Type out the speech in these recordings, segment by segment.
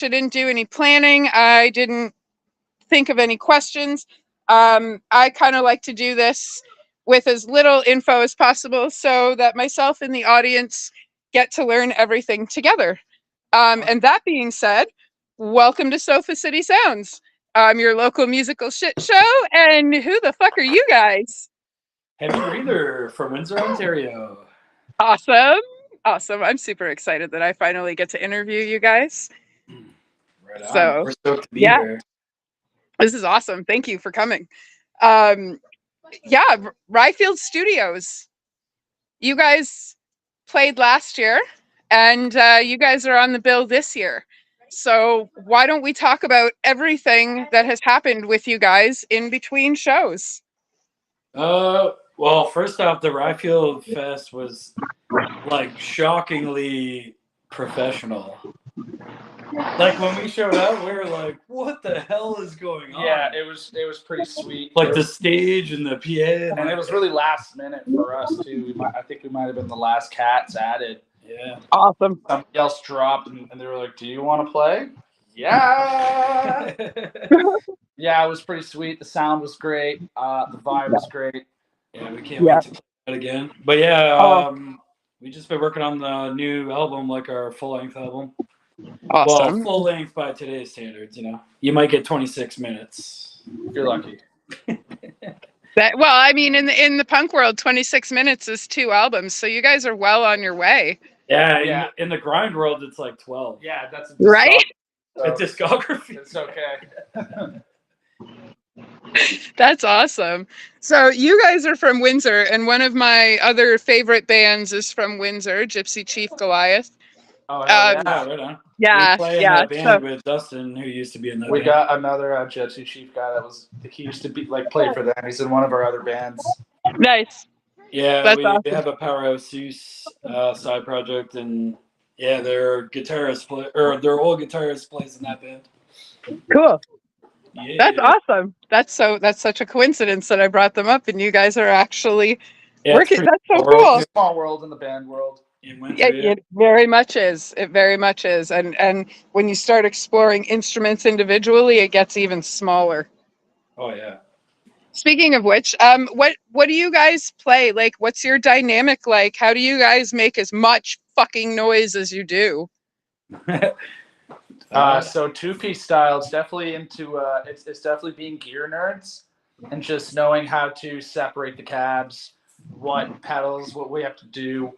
I didn't do any planning. I didn't think of any questions. I kind of like to do this with as little info as possible so that myself and the audience get to learn everything together. And that being said, welcome to Sofa City Sounds. I'm your local musical shit show, and who the fuck are you guys? Heavy Breather from Windsor, Ontario. Awesome. Awesome. I'm super excited that I finally get to interview you guys. Right on. So, we're stoked to be yeah. here. This is awesome. Thank you for coming. Yeah, Ryfield Studios. You guys played last year, and you guys are on the bill this year. So why don't we talk about everything that has happened with you guys in between shows? Well, first off, the Ryfield Fest was like shockingly professional. Like when we showed up, we were like, "What the hell is going on?" Yeah, it was pretty sweet. Like the stage and the PA, and it was really last minute for us too. I think we might have been the last cats added. Yeah, awesome. Somebody else dropped, and they were like, "Do you want to play?" Yeah. Yeah, it was pretty sweet. The sound was great. The vibe was great. Yeah, we can't wait to play that again. But yeah, we just been working on the new album, like our full-length album. Awesome. Well, full length by today's standards, you know. You might get 26 minutes. You're lucky. Well, I mean, in the punk world, 26 minutes is 2 albums, so you guys are well on your way. Yeah. In the grind world, it's like 12. Yeah, that's right. A discography. It's okay. That's awesome. So you guys are from Windsor, and one of my other favorite bands is from Windsor, Gypsy Chief Goliath. Oh, yeah, right on. Yeah, we play in that band with Dustin, who used to be in that We band. got another Gypsy Chief guy he used to be play for them. He's in one of our other bands. Nice. Yeah, awesome. They have a Powerhouse Zeus side project, and yeah, their old guitarist plays in that band. Cool. Yeah. That's awesome. That's such a coincidence that I brought them up, and you guys are actually working. That's so cool. Small world in the band world. It very much is. It very much is. And when you start exploring instruments individually, it gets even smaller. Oh yeah. Speaking of which, what do you guys play? Like, what's your dynamic like? How do you guys make as much fucking noise as you do? So 2-piece style, it's definitely it's definitely being gear nerds and just knowing how to separate the cabs, what pedals, what we have to do,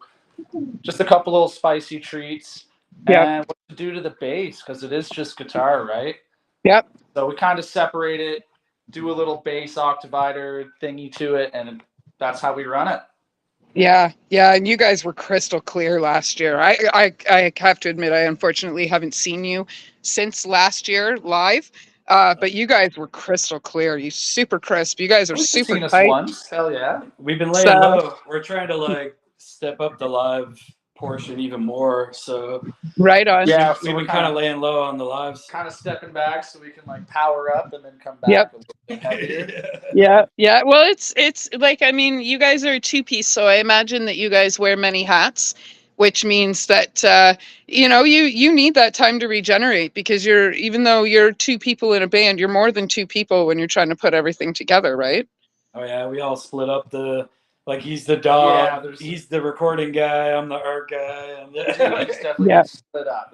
just a couple little spicy treats, and what to do to the bass, because it is just guitar, right? Yep. So we kind of separate it, do a little bass octavider thingy to it, and that's how we run it. Yeah, and you guys were crystal clear last year. I have to admit, I unfortunately haven't seen you since last year live, but you guys were crystal clear. You super crisp. You guys are super seen us tight. Once. Hell yeah. We've been laying low. We're trying to step up the live portion even more. So right on. Yeah, we've been kind of laying low on the lives. Kind of stepping back so we can power up and then come back. Yep. Yeah. Well, it's like, I mean, you guys are a 2-piece, so I imagine that you guys wear many hats, which means that you need that time to regenerate, because even though you're 2 people in a band, you're more than 2 people when you're trying to put everything together, right? Oh yeah, we all split up he's the dog, he's the recording guy, I'm the art guy. Definitely split up.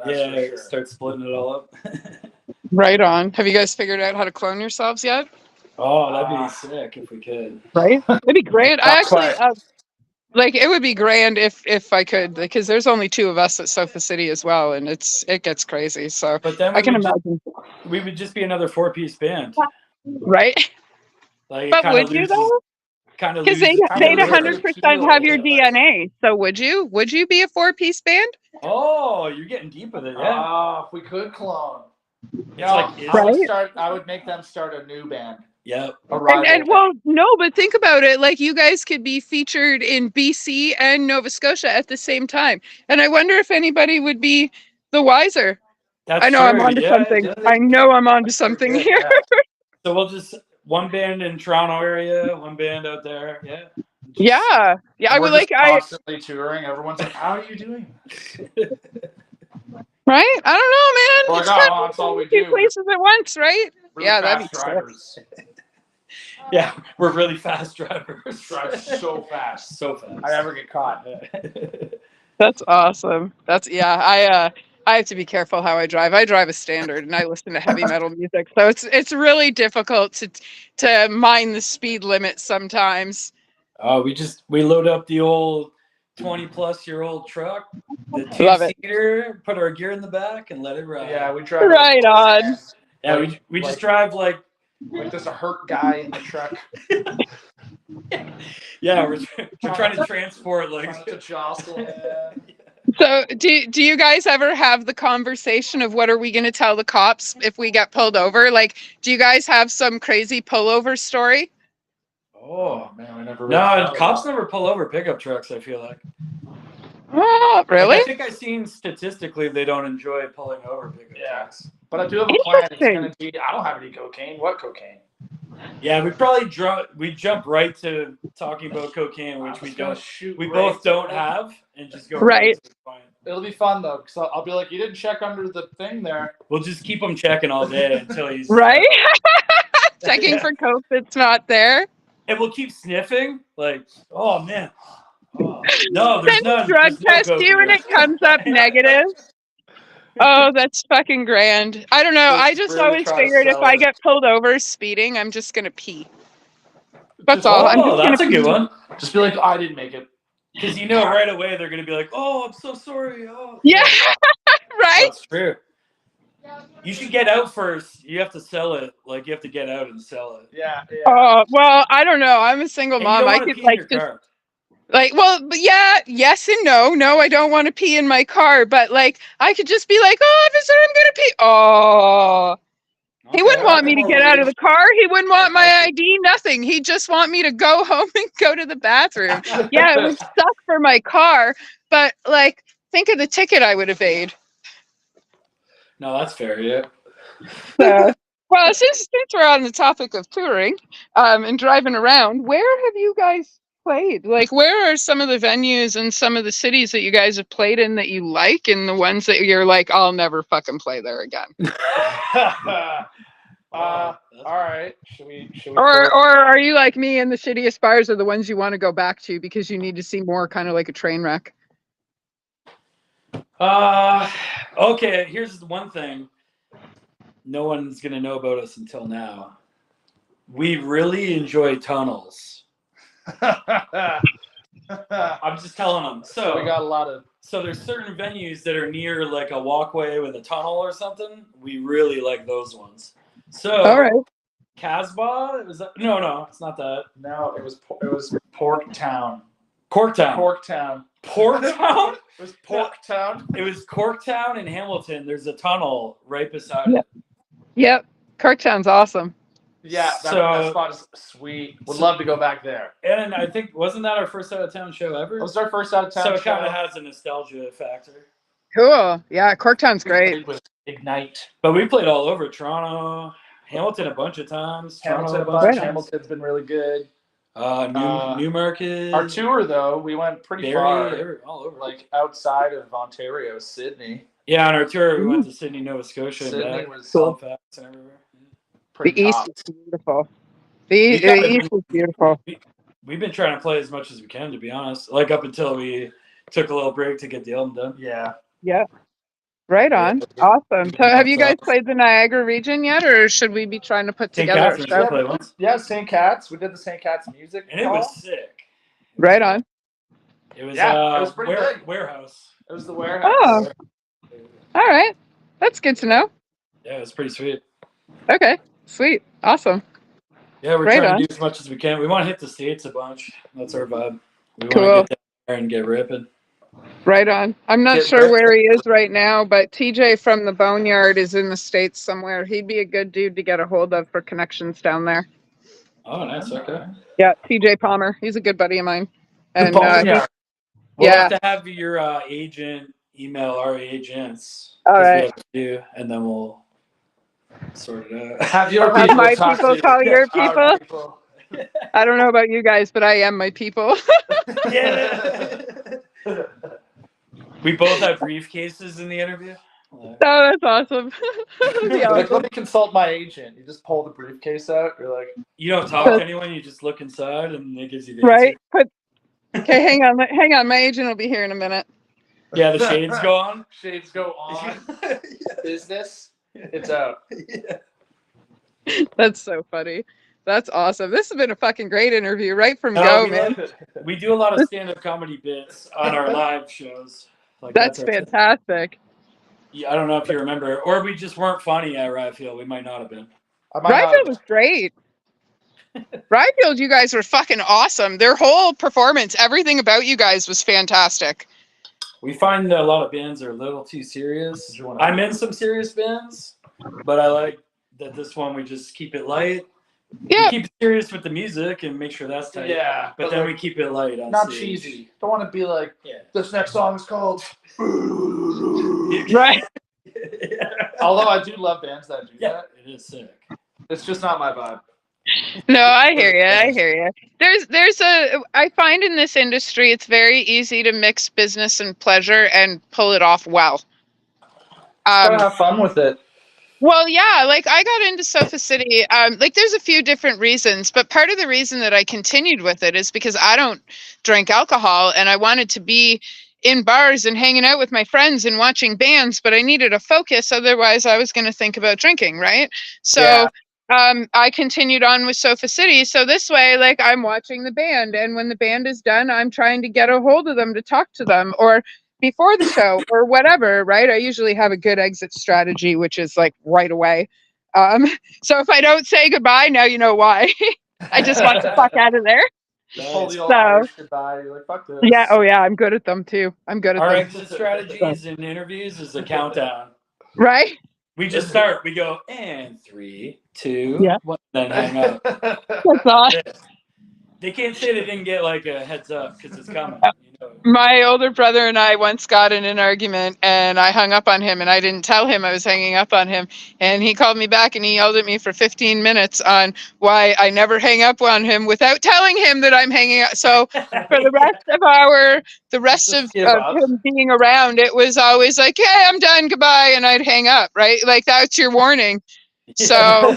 Start splitting it all up. Right on. Have you guys figured out how to clone yourselves yet? Oh, that'd be sick if we could. Right? It'd be great. I actually it would be grand if I could, because there's only 2 of us at Sofa City as well, and it gets crazy. So but then I can imagine we would just be another 4-piece band, right? But would you though? Because they'd 100% have your DNA. So would you be a 4-piece band? Oh, you're getting deep with it. Yeah. Oh, if we could clone. Yeah. I would make them start a new band. Yep. And well, no, but think about it. Like, you guys could be featured in BC and Nova Scotia at the same time. And I wonder if anybody would be the wiser. I know I'm onto something. I know I'm onto something here. So we'll just one band in Toronto area, one band out there. Yeah. I would constantly touring. Everyone's like, "How are you doing?" Right? I don't know, man. We're It's like, kind oh, of that's all we two do. places at once, right? Really Yeah, that'd fast be sick. drivers. Yeah, we're really fast drivers. Drive so fast. So fast. I never get caught. That's awesome. I have to be careful how I drive. I drive a standard and I listen to heavy metal music. So it's really difficult to mind the speed limit sometimes. Oh, we load up the old 20-plus-year-old truck, the Love it. two-seater, put our gear in the back, and let it ride. Yeah, we drive. Right on. Yeah, Like- we just like- drive like there's a hurt guy in the truck. yeah, we're trying to transport like Trying to jostle. So do you guys ever have the conversation of what are we going to tell the cops if we get pulled over? Like, do you guys have some crazy pullover story? Oh man, we never. no, cops never pull over pickup trucks. I feel like. Oh, really? Like, I think I've seen statistically they don't enjoy pulling over pickup Yeah. trucks. But I do have a plan. It's Interesting. gonna be. I don't have any cocaine. What cocaine? Yeah, we probably jump right to talking about cocaine, which I'm we just gonna don't. shoot We right both to don't it. have, and just go Right. to the point. It'll be fun though, because I'll be like, you didn't check under the thing there. We'll just keep him checking all day until he's Right? Checking Yeah. for coke that's not there. and we'll keep sniffing. Like, oh man, oh, no, there's Then none. drug there's no test coke you in and it here. comes up negative. Oh, that's fucking grand. I don't know. I just Really always try to figured if sell I it. get pulled over speeding, I'm just gonna pee. That's Just- all. I'm Oh, just that's a gonna good one. Just be like, I didn't make it. Because you know right away they're gonna be like, "Oh, I'm so sorry." Oh, Yeah, right? that's true. You should get out first. You have to sell it. Like you have to get out and sell it. Yeah. Yeah. Oh, well, I don't know. I'm a single And you mom. don't I wanna could pee in like your just car. like, well, but yeah, yes and no. No, I don't want to pee in my car, but like I could just be like, "Oh, officer, I'm gonna pee." Oh, he wouldn't want me to get out of the car. He wouldn't want my ID, nothing. He'd just want me to go home and go to the bathroom. Yeah, it would suck for my car, but like, think of the ticket I would have paid. No, that's fair. Yeah. So, well, since we're on the topic of touring and driving around, where have you guys played? Like, where are some of the venues and some of the cities that you guys have played in that you like, and the ones that you're like, I'll never fucking play there again? All right. Should we? Or are you like me and the shittiest bars are the ones you want to go back to because you need to see more, kind of like a train wreck? Okay. Here's the one thing. No one's gonna know about us until now. We really enjoy tunnels. I'm just telling them. So we got a lot of. So there's certain venues that are near like a walkway with a tunnel or something. We really like those ones. So All right. Casbah, was that? No, it's not that. No, it was Porktown. Corktown. Porktown. Porktown? It was Porktown. It was Corktown and Hamilton. There's a tunnel right beside Yep. Yep. Corktown's awesome. Yeah, that So- spot is sweet. Would love to go back there. it. And I think, wasn't that our first out of town show ever? It was our first out of town So it kind show. of has a nostalgia factor. Cool. Yeah, Corktown's great. It was Ignite. But we played all over Toronto, Hamilton a bunch of times. Hamilton a Toronto bunch. Right. Hamilton's been really good. Newmarket. Our tour though, we went pretty Barrie, far, all over. like outside of Ontario, Sydney. Yeah, on our tour, we went to Sydney, Nova Scotia, and Sydney back, was Cool. Halifax, and everywhere. pretty The East top. is beautiful. The gotta- East is beautiful. We've been trying to play as much as we can, to be honest. Like up until we took a little break to get the album done. Yeah. Yeah. Right on. Awesome. So have you guys played the Niagara region yet, or should we be trying to put St. together a Catharines, show? we played once, Yeah, St. Cat's. We did the St. Cat's music. and it hall. was sick. Right on. It was, Yeah, it was pretty big. warehouse. It was the warehouse. Oh. All right. That's good to know. Yeah, it was pretty sweet. Okay. Sweet. Awesome. Yeah, we're Right trying on. to do as much as we can. We want to hit the States a bunch. That's our vibe. We want Cool. to get there and get ripping. Right on. I'm not Get sure ripped. where he is right now, but TJ from the Boneyard is in the States somewhere. He'd be a good dude to get a hold of for connections down there. Oh, nice. Okay. Yeah, TJ Palmer. He's a good buddy of mine. And Yeah. We'll Yeah. have to have your agent email our agents. All 'cause we right. have to do, and then we'll sort it out. Have your Have people my talk people to you. call your Our people? I don't know about you guys, but I am my people. Yeah. We both have briefcases in the interview. Oh, that's awesome. That'd be You're like, awesome. let me consult my agent. You just pull the briefcase out. You're like, You don't talk to anyone. You just look inside, and it gives you the Right? answer. Okay, hang on. Hang on. My agent will be here in a minute. Yeah, the shades go on. Shades go on. Business. It's out. That's so funny. That's awesome. This has been a fucking great interview, right from No, go, we man. We do a lot of stand-up comedy bits on our live shows. Like That's our- fantastic. Yeah, I don't know if you remember, or we just weren't funny at Ryfield. We might not have been. Ryfield was great. Ryfield, you guys were fucking awesome. Their whole performance, everything about you guys was fantastic. We find that a lot of bands are a little too serious. I'm in some serious bands, but I like that this one we just keep it light. Yeah. We keep it serious with the music and make sure that's tight. Yeah. But then we keep it light on Not stage. cheesy. Don't want to be like, Yeah. this next song is called. Right. Although I do love bands that do Yeah, that. it is sick. It's just not my vibe. No, I hear you. I hear you. I find in this industry, it's very easy to mix business and pleasure and pull it off well. Gotta have fun with it. Well, yeah, like I got into Sofa City. Like there's a few different reasons, but part of the reason that I continued with it is because I don't drink alcohol and I wanted to be in bars and hanging out with my friends and watching bands, but I needed a focus. Otherwise, I was going to think about drinking, right? So I continued on with Sofa City. So this way, like I'm watching the band, and when the band is done, I'm trying to get a hold of them to talk to them, or before the show or whatever, right? I usually have a good exit strategy, which is like right away. So if I don't say goodbye, now you know why. I just want the fuck out of there. Pull the old So- Irish goodbye. You're like, fuck this. Yeah. Oh yeah. I'm good at them too. I'm good at Our them. exit strategies in interviews is a countdown. Right? We just start. We go, and 3, 2, Yeah. 1, then hang up. That's awesome. They can't say they didn't get like a heads up because it's coming. You know. My older brother and I once got in an argument and I hung up on him and I didn't tell him I was hanging up on him. And he called me back and he yelled at me for 15 minutes on why I never hang up on him without telling him that I'm hanging up. So for the rest of Just give up. him being around, it was always like, hey, I'm done, goodbye. And I'd hang up, right? Like that's your warning. So,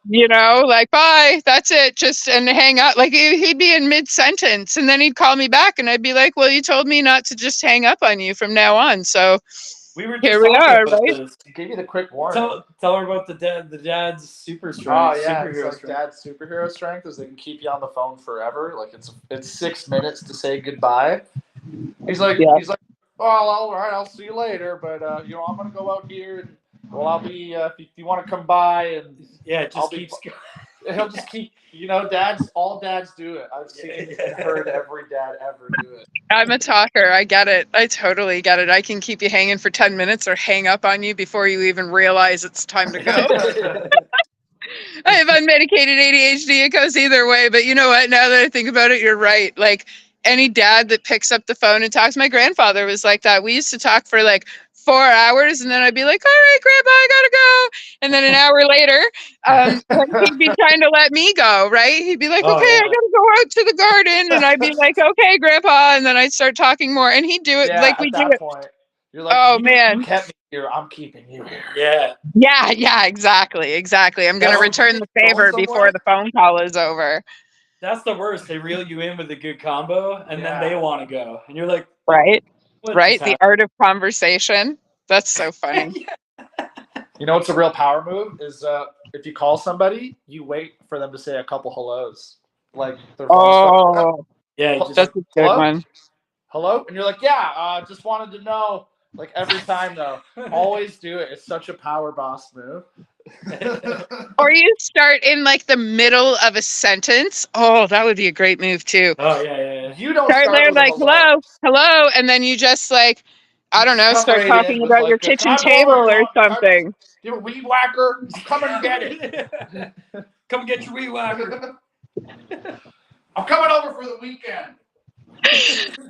you know, like, bye, that's it, just, and hang up. Like, he'd be in mid-sentence, and then he'd call me back, and I'd be like, well, you told me not to just hang up on you from now on, so We were just here we talking are, about right? this. Give you the quick warning. Tell her about the dad's super Oh strength. yeah, superhero it's like strength. dad's superhero strength is they can keep you on the phone forever. Like it's 6 minutes to say goodbye. He's like, Yeah. well, all right, I'll see you later, but you know, I'm gonna go out here and well, I'll be if you want to come by and Yeah, it I'll just be- keeps going. he'll just keep. You know, all dads do it. I've seen and heard every dad ever do it. I'm a talker, I get it, I totally get it. I can keep you hanging for 10 minutes or hang up on you before you even realize it's time to go. I have unmedicated ADHD. It goes either way. But you know what? Now that I think about it, you're right. Like any dad that picks up the phone and talks, my grandfather was like that. We used to talk for like 4 hours and then I'd be like, all right, grandpa, I gotta go. And then an hour later, he'd be trying to let me go, right? He'd be like, Oh, okay, yeah. I gotta go out to the garden. And I'd be like, okay, grandpa. And then I'd start talking more. And he'd do it Yeah, like we at do that it. point, you're like, Oh, you man. kept me here. I'm keeping you here. Yeah. Yeah, exactly. I'm gonna Yeah, return the going favor somewhere? before the phone call is over. That's the worst. They reel you in with a good combo, and then they want to go, and you're like, Right? what Right? just The art of conversation. That's so funny. You know what's a real power move is if you call somebody, you wait for them to say a couple hellos, like their phone's like, Oh, Yeah, you just, that's a good Hello? one. hello, and you're like, yeah, just wanted to know. Like every time though, always do it. It's such a power boss move. Or you start in like the middle of a sentence. Oh, that would be a great move too. oh yeah. You don't Start there with a like, hello, and then you just like, I don't know, Come start right talking in with, about like, your the kitchen time table over, or John. something. You a weed whacker? Come and get it. Come get your weed whacker. I'm coming over for the weekend.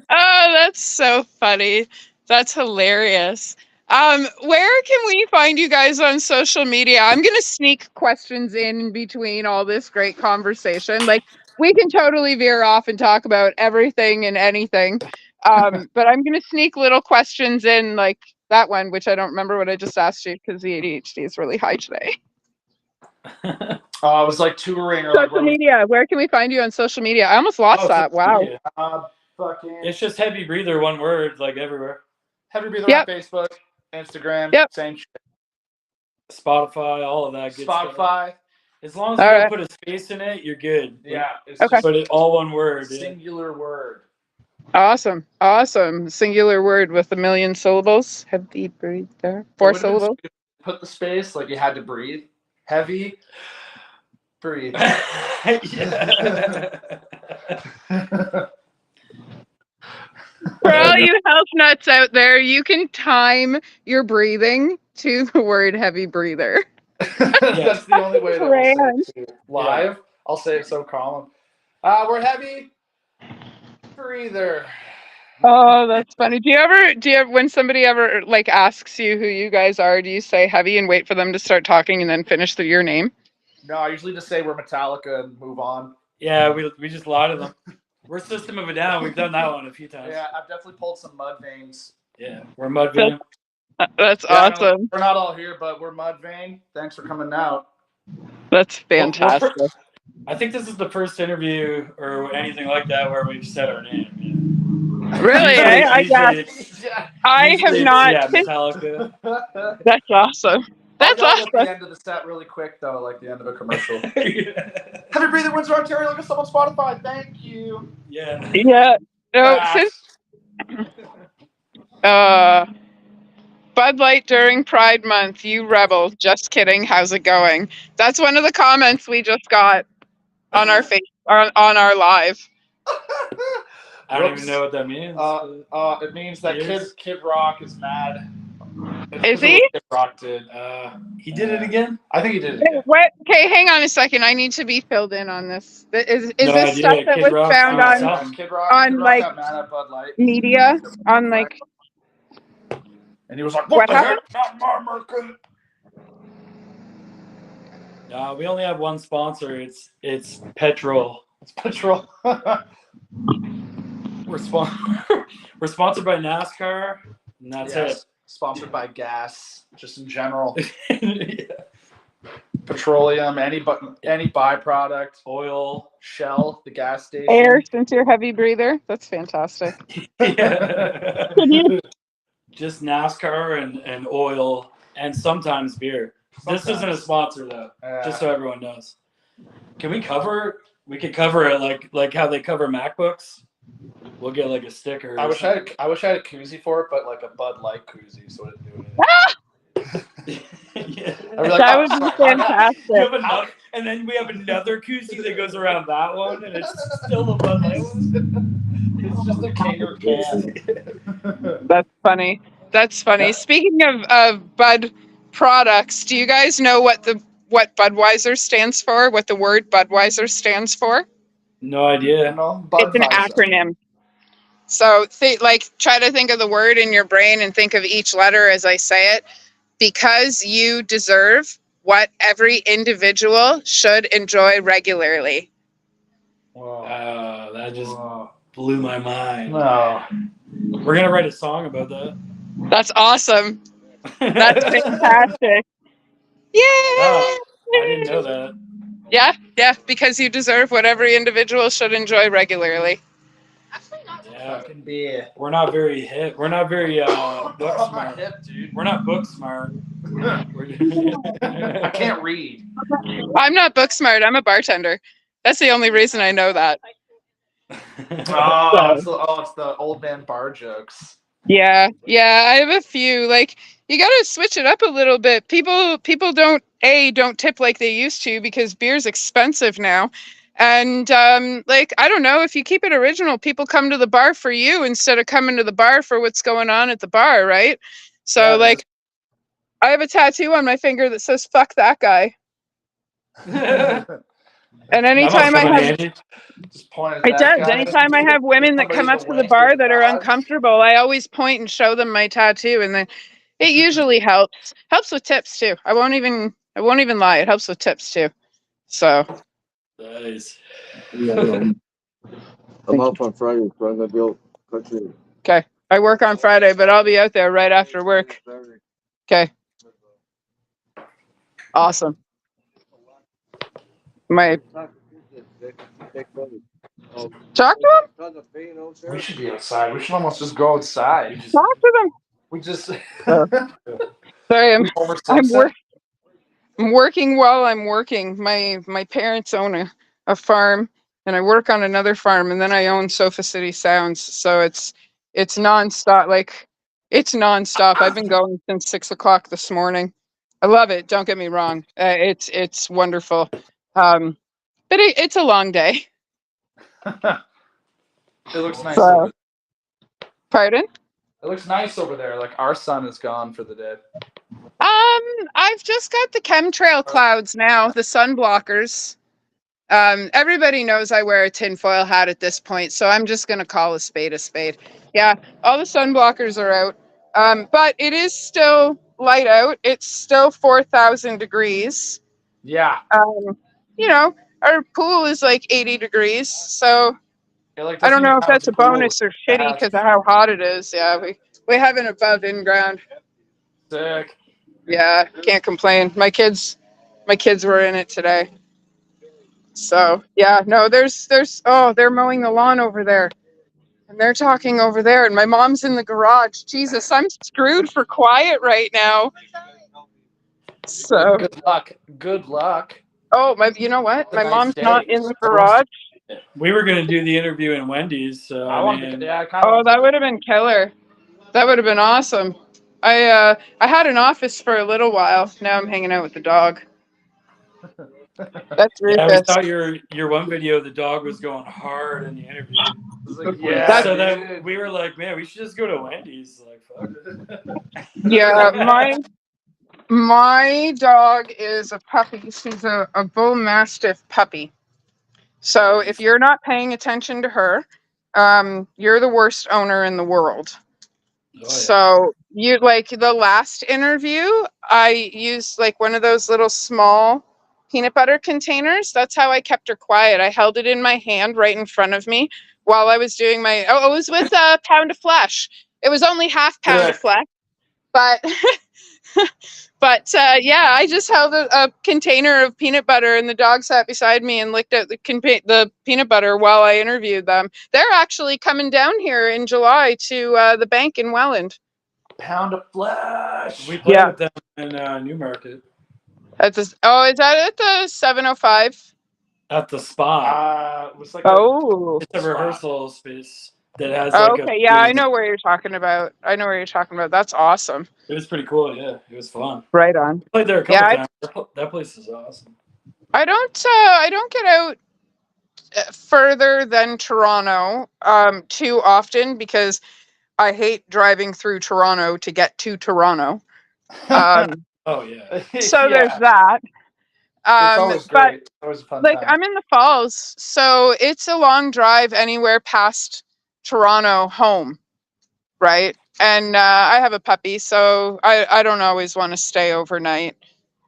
Oh, that's so funny. That's hilarious. Where can we find you guys on social media? I'm gonna sneak questions in between all this great conversation. Like we can totally veer off and talk about everything and anything. But I'm gonna sneak little questions in like that one, which I don't remember what I just asked you because the ADHD is really high today. I was like touring or like Social media. Where can we find you on social media? I almost lost that. social Wow. media. fucking It's just Heavy Breather, one word, like everywhere. Heavy Breather Yep. on Facebook, Instagram, Yep. same shit. Spotify, all of that good stuff. Spotify. As long as you All don't right. put a space in it, you're good. Yeah, it's Okay. just But it all one word. Yeah. singular word. Awesome. Awesome. Singular word with a million syllables. Heavy breather. 4 It would've been syllables. stupid to put the space like you had to breathe. Heavy. Breathe. Yeah. For all you health nuts out there, you can time your breathing to the word heavy breather. That's the only way that we'll say Grand. it too. Live. I'll say it so calm. We're heavy breather. Oh, that's funny. Do you ever, when somebody ever like asks you who you guys are, do you say heavy and wait for them to start talking and then finish your name? No, I usually just say we're Metallica and move on. Yeah, we just lie to them. We're System of a Down. We've done that one a few times. Yeah, I've definitely pulled some Mudvayne. Yeah, we're Mudvayne. That's Yeah, I know awesome. we're not all here, but we're Mudvayne. Thanks for coming out. That's fantastic. I think this is the first interview or anything like that where we've said our name. Yeah. Really? Usually I have it's, not. Yeah, Metallica. That's awesome. That's I'll go awesome. at the end of the set really quick, though, like the end of a commercial. Heavy Breather, Windsor, Ontario. Look us up on Spotify. Thank you. Yeah. Yeah. No, Ah. since Bud Light during Pride Month, you rebel. Just kidding. How's it going? That's one of the comments we just got on our face on our live. I don't even know what that means. It means that Kid Rock is mad. Is he? Kid Rock did. He did it again? I think he did it Hey, again. what? Okay, hang on a second. I need to be filled in on this. Is No this idea. stuff that Kid was Rock's found doing on something. Kid Rock, on, Kid Rock like, got mad at Bud Light. media? On like And he was like, What what the happened? heck? Not my market. No, we only have one sponsor. It's Petrol. It's petrol. We're sponsored by NASCAR, and that's Yes. Sponsored by gas, just in general. it. Petroleum, any byproduct. Oil. Shell, the gas station. air, since you're a heavy breather. That's fantastic. Yeah. Just NASCAR and oil and sometimes beer. This isn't a sponsor though, just so everyone knows. Can we cover? We could cover it like how they cover MacBooks. We'll get like a sticker. I wish I had a koozie for it, but like a Bud Light koozie, so it didn't do anything. Yeah. I'd be like, That oh, would be sorry, fantastic. You have another, and then we have another koozie that goes around that one, and it's still a Bud Light one. It's just a Kager can. That's funny. That's funny. Yeah. Speaking of Bud products, do you guys know what Budweiser stands for? What the word Budweiser stands for? No idea. It's an acronym. So try to think of the word in your brain and think of each letter as I say it. Because you deserve what every individual should enjoy regularly. Wow. That just blew my mind. No. We're gonna write a song about that. That's awesome. That's fantastic. Yeah. Oh, I didn't know that. Yeah, because you deserve what every individual should enjoy regularly. Yeah. Fucking beer. We're not very hip. We're not very book Not smart. hip, dude. We're not book smart. I can't read. I'm not book smart. I'm a bartender. That's the only reason I know that. It's the old man bar jokes. Yeah, I have a few. Like, you got to switch it up a little bit. People don't tip like they used to because beer's expensive now. And like, I don't know, if you keep it original, people come to the bar for you instead of coming to the bar for what's going on at the bar, right? So like, I have a tattoo on my finger that says "fuck that guy." And anytime I have, it does. Anytime I have women that come up to the bar that are uncomfortable, I always point and show them my tattoo, and then it usually helps. Helps with tips too. I won't even lie. It helps with tips too. So. Nice. I'm off on Friday, so I'm gonna go country. Okay. I work on Friday, but I'll be out there right after work. Okay. Awesome. My talk to them. We should be outside. We should almost just go outside. Talk to them. We just. Oh. Sorry, Homer I'm Simpson. I'm working while I'm working. My parents own a farm, and I work on another farm, and then I own Sofa City Sounds. So it's nonstop. Like it's nonstop. I've been going since 6 o'clock this morning. I love it. Don't get me wrong. It's wonderful. But it's a long day. It looks nice. So- Over Pardon? It looks nice over there. Like our sun is gone for the day. I've just got the chemtrail clouds now, the sun blockers. Everybody knows I wear a tinfoil hat at this point, so I'm just gonna call a spade a spade. Yeah, all the sun blockers are out. But it is still light out. It's still 4,000 degrees. Yeah. You know, our pool is like 80 degrees, so I don't know if that's a bonus or shitty because of how hot it is. Yeah, we have an above in ground. Sick. Yeah, can't complain. My kids were in it today. So yeah, no, there's they're mowing the lawn over there. And they're talking over there, and my mom's in the garage. Jesus, I'm screwed for quiet right now. So Good luck. Good luck. oh you know what? It's a My nice mom's day. not in the garage. We were gonna do the interview in Wendy's, so I I want mean, to. Yeah. Oh, that would have been killer. That would have been awesome. I had an office for a little while. Now I'm hanging out with the dog. That's yeah, we Rufus. saw your one video. The dog was going hard in the interview. Yeah. So dude. then we were like, man, we should just go to Wendy's. Like, fuck it. Yeah, my dog is a puppy. She's a bull mastiff puppy. So if you're not paying attention to her, you're the worst owner in the world. Oh, yeah. So you like the last interview, I used like one of those little small peanut butter containers. That's how I kept her quiet. I held it in my hand right in front of me while I was doing my it was with a pound of flesh. It was only half pound of flesh, but but yeah, I just held a container of peanut butter, and the dog sat beside me and licked at the peanut butter while I interviewed them. They're actually coming down here in July to the bank in Welland. Pound of flesh. We played Yeah. with them in Newmarket At this, oh, is that at the 705? at the spa. It was like Oh. It's a rehearsal space that has Oh, like okay, yeah, I know where you're talking about. That's awesome. It was pretty cool. Yeah, it was fun. Right on. Played there a couple Yeah, times. That place is awesome. I don't get out further than Toronto too often because I hate driving through Toronto to get to Toronto. Oh yeah. So Yeah. there's that. It's always But great. It's always a fun like time. I'm in the Falls, so it's a long drive anywhere past Toronto home, right? And I have a puppy, so I don't always want to stay overnight.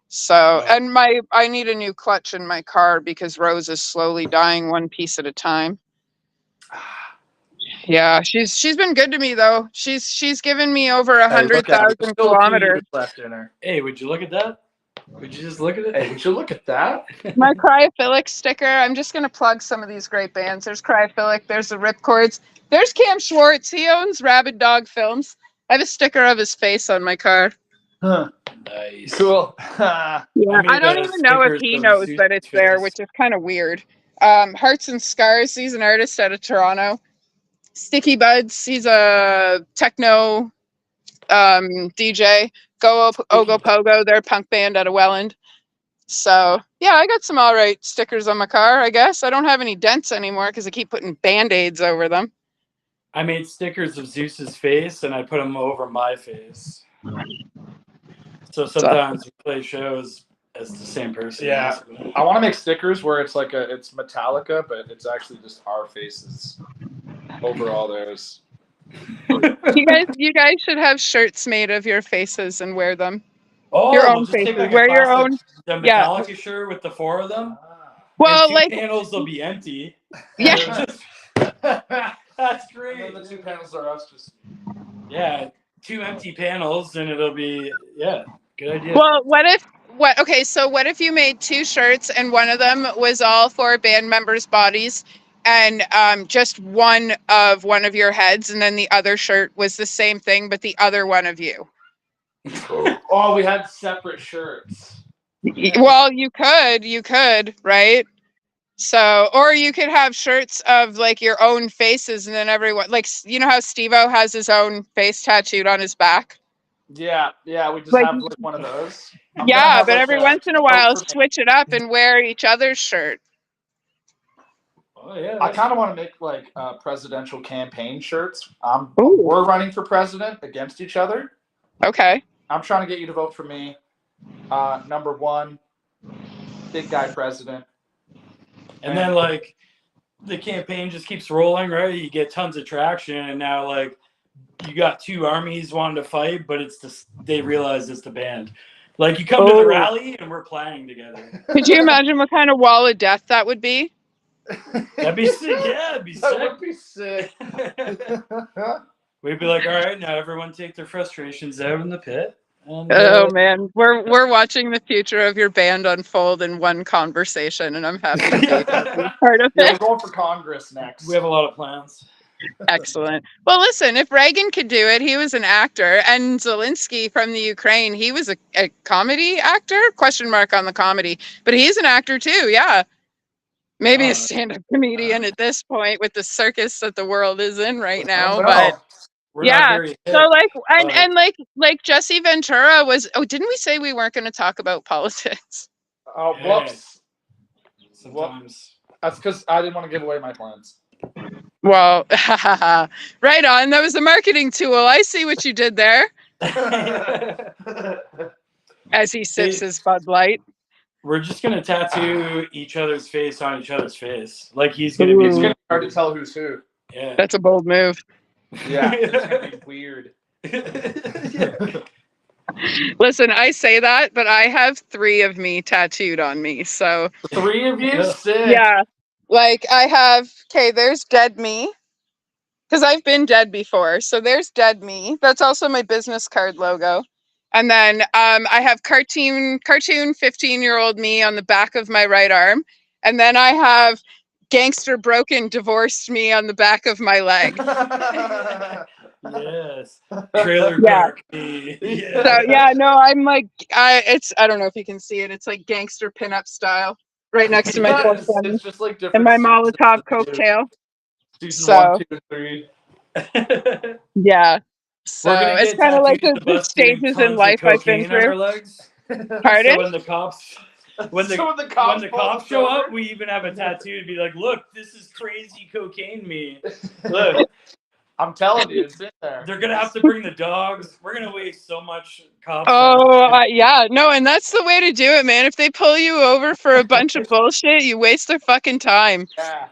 So Right. and I need a new clutch in my car because Rose is slowly dying one piece at a time. Yeah, she's been good to me though. She's given me over Hey, look at it. 100,000 There's still a few kilometers. years left in her. Hey, would you look at that? Would you just look at it? Hey, would you look at that? My Cryophilic sticker. I'm just gonna plug some of these great bands. There's Cryophilic. There's the Ripcords. There's Cam Schwartz. He owns Rabid Dog Films. I have a sticker of his face on my car. Huh. Nice. Cool. Yeah, mean, I don't the even know if stickers he of knows Zeus that it's there, face. which is kind of weird. Hearts and Scars. He's an artist out of Toronto. Sticky Buds. He's a techno DJ. Go Ogopogo. They're a punk band out of Welland. So yeah, I got some all right stickers on my car. I guess I don't have any dents anymore because I keep putting Band-Aids over them. I made stickers of Zeus's face and I put them over my face. So sometimes we play shows as the same person. Yeah. I want to make stickers where it's like it's Metallica, but it's actually just our faces over all theirs. You guys should have shirts made of your faces and wear them. Oh, Your we'll own just take, faces. like, a Wear your classic- own. The Yeah. Metallica shirt with the four of them. Well, and two like panels will be empty. yeah, That's And great. then the 2 panels are us just. Yeah, 2 empty panels, and it'll be good idea. Well, okay, so what if you made 2 shirts and one of them was all 4 band members' bodies and just one of your heads, and then the other shirt was the same thing but the other one of you? Oh, we had separate shirts. Well, you could, right? So, or you could have shirts of like your own faces, and then everyone, like, you know how Steve-O has his own face tattooed on his back? Yeah, we just Like, have like one of those. I'm gonna yeah, have, but like, every a once in a vote while, for me. switch it up and wear each other's shirt. Oh yeah. I kind of want to make like presidential campaign shirts. Ooh. We're running for president against each other. Okay. I'm trying to get you to vote for me. Number 1, big guy president. And then like the campaign just keeps rolling, right? You get tons of traction, and now like you got 2 armies wanting to fight, but they realize it's the band. Like you come to the rally and we're planning together. Could you imagine what kind of wall of death that would be? That'd be sick. Yeah, it'd be That sick. would be sick. We'd be like, all right, now everyone take their frustrations out in the pit. And, Oh man, we're watching the future of your band unfold in one conversation, and I'm happy to be part of Yeah, we're it. going for Congress next. we have a lot of plans. Excellent. Well, listen, if Reagan could do it, he was an actor, and Zelensky from the Ukraine, he was a comedy actor? Question mark on the comedy, but he's an actor too. Yeah, maybe a stand-up comedian at this point with the circus that the world is in right now. But We're not yeah, very hip, so like, but- and like Jesse Ventura was. Oh, didn't we say we weren't going to talk about politics? Oh, whoops. Sometimes. That's because I didn't want to give away my plans. Well, right on. That was a marketing tool. I see what you did there. As he sips his Bud Light. We're just gonna tattoo each other's face on each other's face. Like he's gonna be. It's gonna be hard to tell who's who. Yeah. That's a bold move. Yeah, it's gonna be weird. Listen, I say that, but I have 3 of me tattooed on me. So 3 of you? Sick. yeah, like I have. Okay, there's dead me, because I've been dead before. So there's dead me. That's also my business card logo. And then I have cartoon 15-year-old me on the back of my right arm, and then I have gangster broken divorced me on the back of my leg. Yes. Trailer Yeah. park. Yeah. So yeah, no, I'm like, I don't know if you can see it. It's like gangster pinup style, right next to my Yeah, boyfriend it's just like different. and my seasons Molotov of cocktail. Season So- 1, 2, and 3. Yeah. So We're gonna it's get kind of like tattoos of the us doing stages tons in of life I've been cocaine on our through. legs. Pardon? So when the cops when the cops show up, we even have a tattoo to be like, look, this is crazy cocaine me. Look, I'm telling you, it's in there. they're gonna have to bring the dogs. We're gonna waste so much cop Oh, time. yeah. No, and that's the way to do it, man. If they pull you over for a bunch of bullshit, you waste their fucking time. Yeah.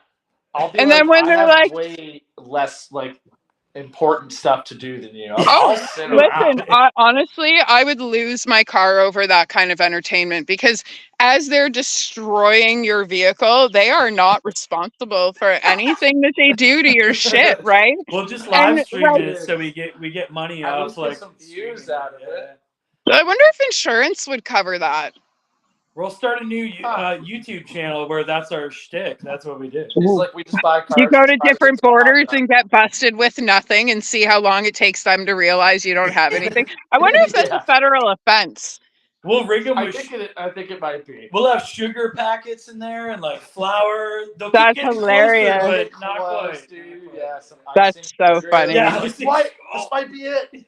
I'll be And like, then when I they're have like- way less like important stuff to do than you. Oh, I'll sit around. listen, honestly, I would lose my car over that kind of entertainment, because as they're destroying your vehicle, they are not responsible for anything that they do to your shit, right? We'll just live And, stream like- it so we get money At off least get like some views streaming. out of it. I wonder if insurance would cover that. We'll start a new YouTube channel where that's our shtick. That's what we do. It's like we just buy cars. You go to and try different get some borders profit. and get busted with nothing and see how long it takes them to realize you don't have anything. I wonder if that's Yeah. a federal offense. We'll rig them I with. think it might be. We'll have sugar packets in there and like flour. They'll keep That's getting hilarious. closer, but not Close, quite. dude. Yeah, some That's icing so sugar. funny. Yeah, This might be it.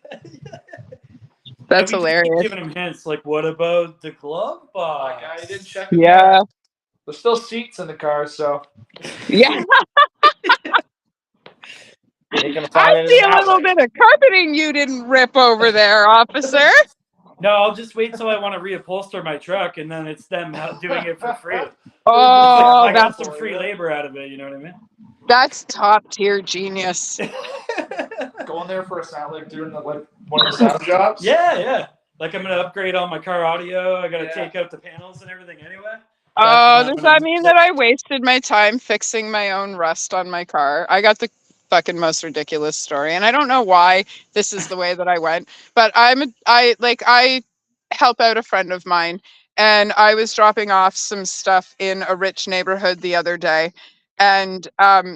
That's And we just keep hilarious. giving them hints like, what about the glove box? Like, I didn't check it Yeah. yet. There's still seats in the car, so Yeah. you're gonna find I it see in a that little way. bit of carpeting you didn't rip over there, officer. No, I'll just wait till I want to reupholster my truck, and then it's them doing it for free. Oh, I got that's some free labor out of it. You know what I mean? that's top tier genius. Going there for a sound, like doing one of the sound jobs. Yeah. Like I'm gonna upgrade all my car audio. I gotta Yeah. take out the panels and everything anyway. Oh, That's does that mean that I wasted my time fixing my own rust on my car? I got the fucking most ridiculous story. And I don't know why this is the way that I went, but I help out a friend of mine, and I was dropping off some stuff in a rich neighborhood the other day. And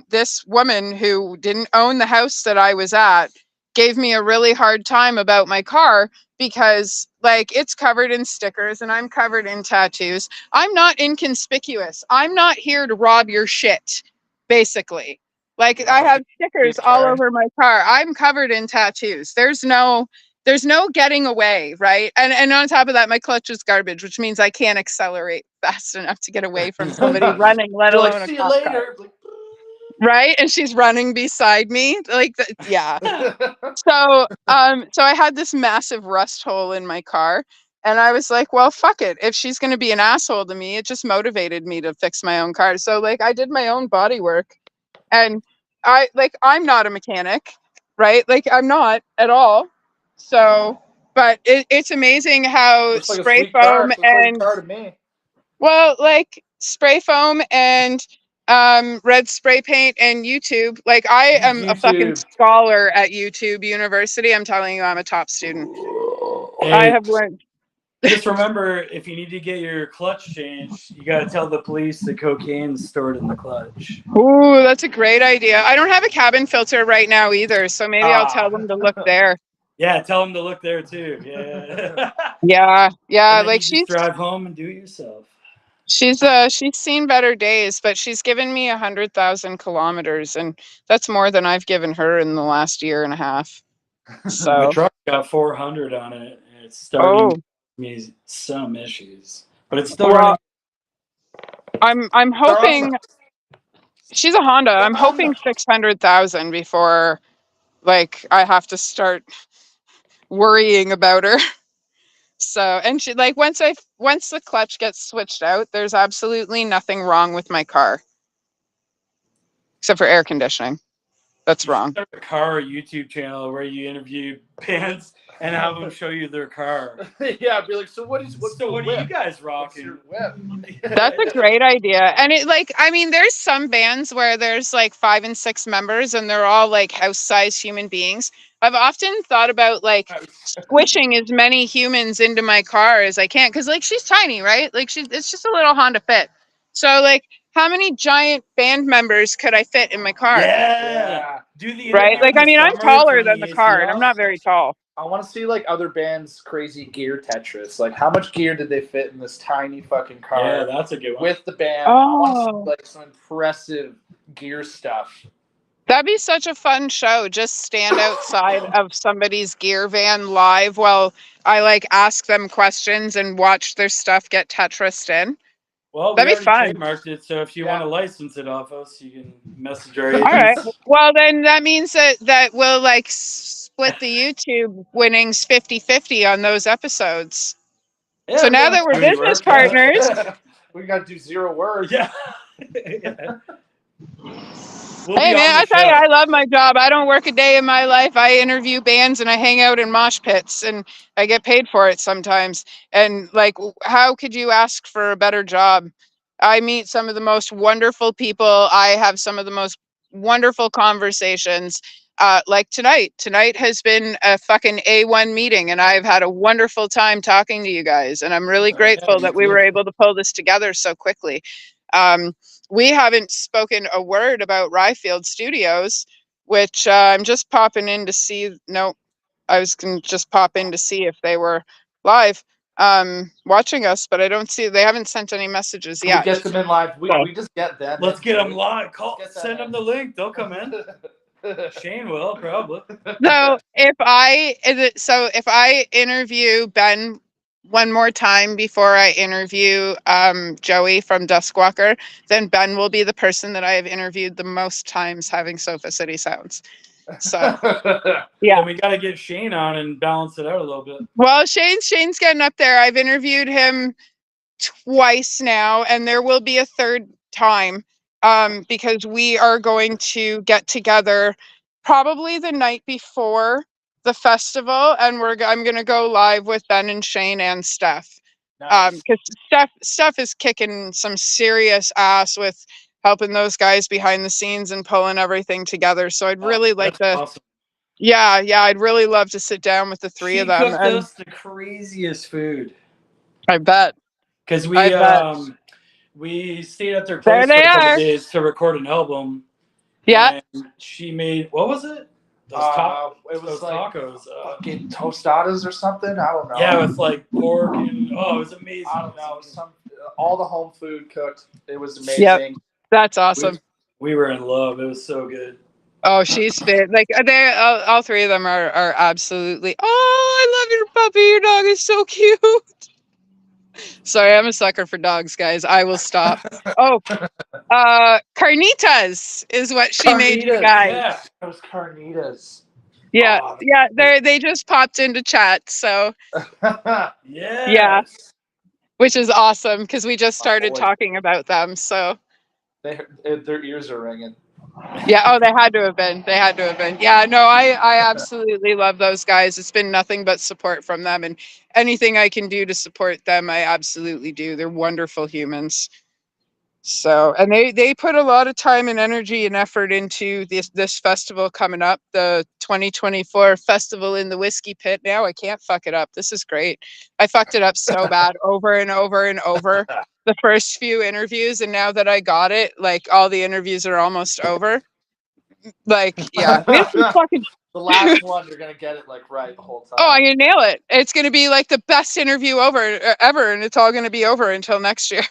this woman who didn't own the house that I was at gave me a really hard time about my car because like it's covered in stickers and I'm covered in tattoos. I'm not inconspicuous. I'm not here to rob your shit, basically. Like I have stickers all over my car. I'm covered in tattoos. There's no getting away, right? And on top of that, my clutch is garbage, which means I can't accelerate fast enough to get away from somebody running, let You're alone like, a see you cop car. later. Like, Right? And she's running beside me. Yeah. So I had this massive rust hole in my car, and I was like, well, fuck it. If she's going to be an asshole to me, it just motivated me to fix my own car. So like I did my own body work, and I'm not a mechanic, right? Like I'm not at all. So but it's amazing how looks like a spray sweet car. foam Looks like a and car to me. well, like spray foam and red spray paint and YouTube. Like I am a fucking YouTube. scholar at YouTube University. I'm telling you, I'm a top student. I Hey, have learned. just remember, if you need to get your clutch changed, you got to tell the police the cocaine's stored in the clutch. Ooh, that's a great idea. I don't have a cabin filter right now either, so maybe I'll tell them to look there. Yeah, tell them to look there too. Yeah. Yeah, yeah. And then Like you just drive home and do it yourself. she's seen better days, but she's given me 100,000 kilometers, and that's more than I've given her in the last year and a half. My So truck got 400 on it, and it's starting oh. to give me some issues, but it's still Well, running. I'm hoping she's a Honda. I'm hoping 600,000 before like I have to start worrying about her. So, and she like once the clutch gets switched out, there's absolutely nothing wrong with my car except for air conditioning. That's You should wrong. start a car YouTube channel where you interview bands and have them show you their car. Yeah, I'd be like, so what are you guys What's rocking? your whip? That's a great idea. And it like I mean there's some bands where there's like 5 and 6 members and they're all like house-sized human beings. I've often thought about like squishing as many humans into my car as I can cuz like she's tiny, right? Like it's just a little Honda Fit. So like how many giant band members could I fit in my car? Yeah. Do the Right? interview Like in I mean I'm summer, taller turn than the car and I'm AC not off. very tall. I want to see like other bands' crazy gear Tetris. Like, how much gear did they fit in this tiny fucking car Yeah, that's a good one. with the band? I want to Oh. see like some impressive gear stuff. That'd be such a fun show. Just stand outside of somebody's gear van live while I like ask them questions and watch their stuff get Tetrised in. Well, That'd be we fun. already trademarked it, so if you want to license it off us, you can message our All agents. right. Well, then that means that we'll like split the YouTube winnings 50-50 on those episodes. Yeah, So now we that we're don't do any business work, yeah. partners, We got to do 0 words. Yeah. Yeah. We'll hey be man, on I the tell you, show. I love my job. I don't work a day in my life. I interview bands and I hang out in mosh pits and I get paid for it sometimes. And like, how could you ask for a better job? I meet some of the most wonderful people. I have some of the most wonderful conversations. Like tonight. Tonight has been a fucking A1 meeting and I've had a wonderful time talking to you guys. And I'm really grateful me that we too. were able to pull this together so quickly. We haven't spoken a word about Ryfield Studios, which I'm just popping in to see. No, I was going to just pop in to see if they were live watching us, but I don't see, they haven't sent any messages We yet. get them in live. We just get them. Let's get them live. Let's get that Send them in. the link. They'll come in. Shane will probably. So if I interview Ben one more time before I interview Joey from Duskwalker, then Ben will be the person that I have interviewed the most times having Sofa City Sounds. So yeah. Then we got to get Shane on and balance it out a little bit. Well, Shane's getting up there. I've interviewed him twice now, and there will be a third time because we are going to get together probably the night before the festival, and I'm going to go live with Ben and Shane and Steph. Nice. Because Steph is kicking some serious ass with helping those guys behind the scenes and pulling everything together. So I'd really like That's to, awesome. yeah, I'd really love to sit down with the three She of them. cooked And us the craziest food I bet. because I bet. we stayed at their There place for they a couple are. days to record an album. Yeah. And she made, what was it? It was those like tacos. fucking tostadas or something. I don't know. Yeah, with like pork and it was amazing. I don't know. All the home food cooked. It was amazing. Yep. That's awesome. We were in love. It was so good. Oh, she's fit. Like they, all three of them are absolutely. Oh, I love your puppy. Your dog is so cute. Sorry, I'm a sucker for dogs, guys. I will stop. Oh, carnitas is what she made you Carnitas, guys. Yeah. Those carnitas. Yeah, Oh, yeah. They just popped into chat, so Yeah. which is awesome because we just started boy. talking about them. So their ears are ringing. yeah. Oh, they had to have been. They had to have been. Yeah. No, I absolutely love those guys. It's been nothing but support from them, and anything I can do to support them, I absolutely do. They're wonderful humans. So, and they put a lot of time and energy and effort into this festival coming up, the 2024 Festival in the Whiskey Pit. Now I can't fuck it up. This is great. I fucked it up so bad over and over and over the first few interviews, and now that I got it, like all the interviews are almost over. Like, yeah, we have to fucking. The last one, you're gonna get it like right the whole time. Oh, I'm gonna nail it. It's gonna be like the best interview ever, and it's all gonna be over until next year.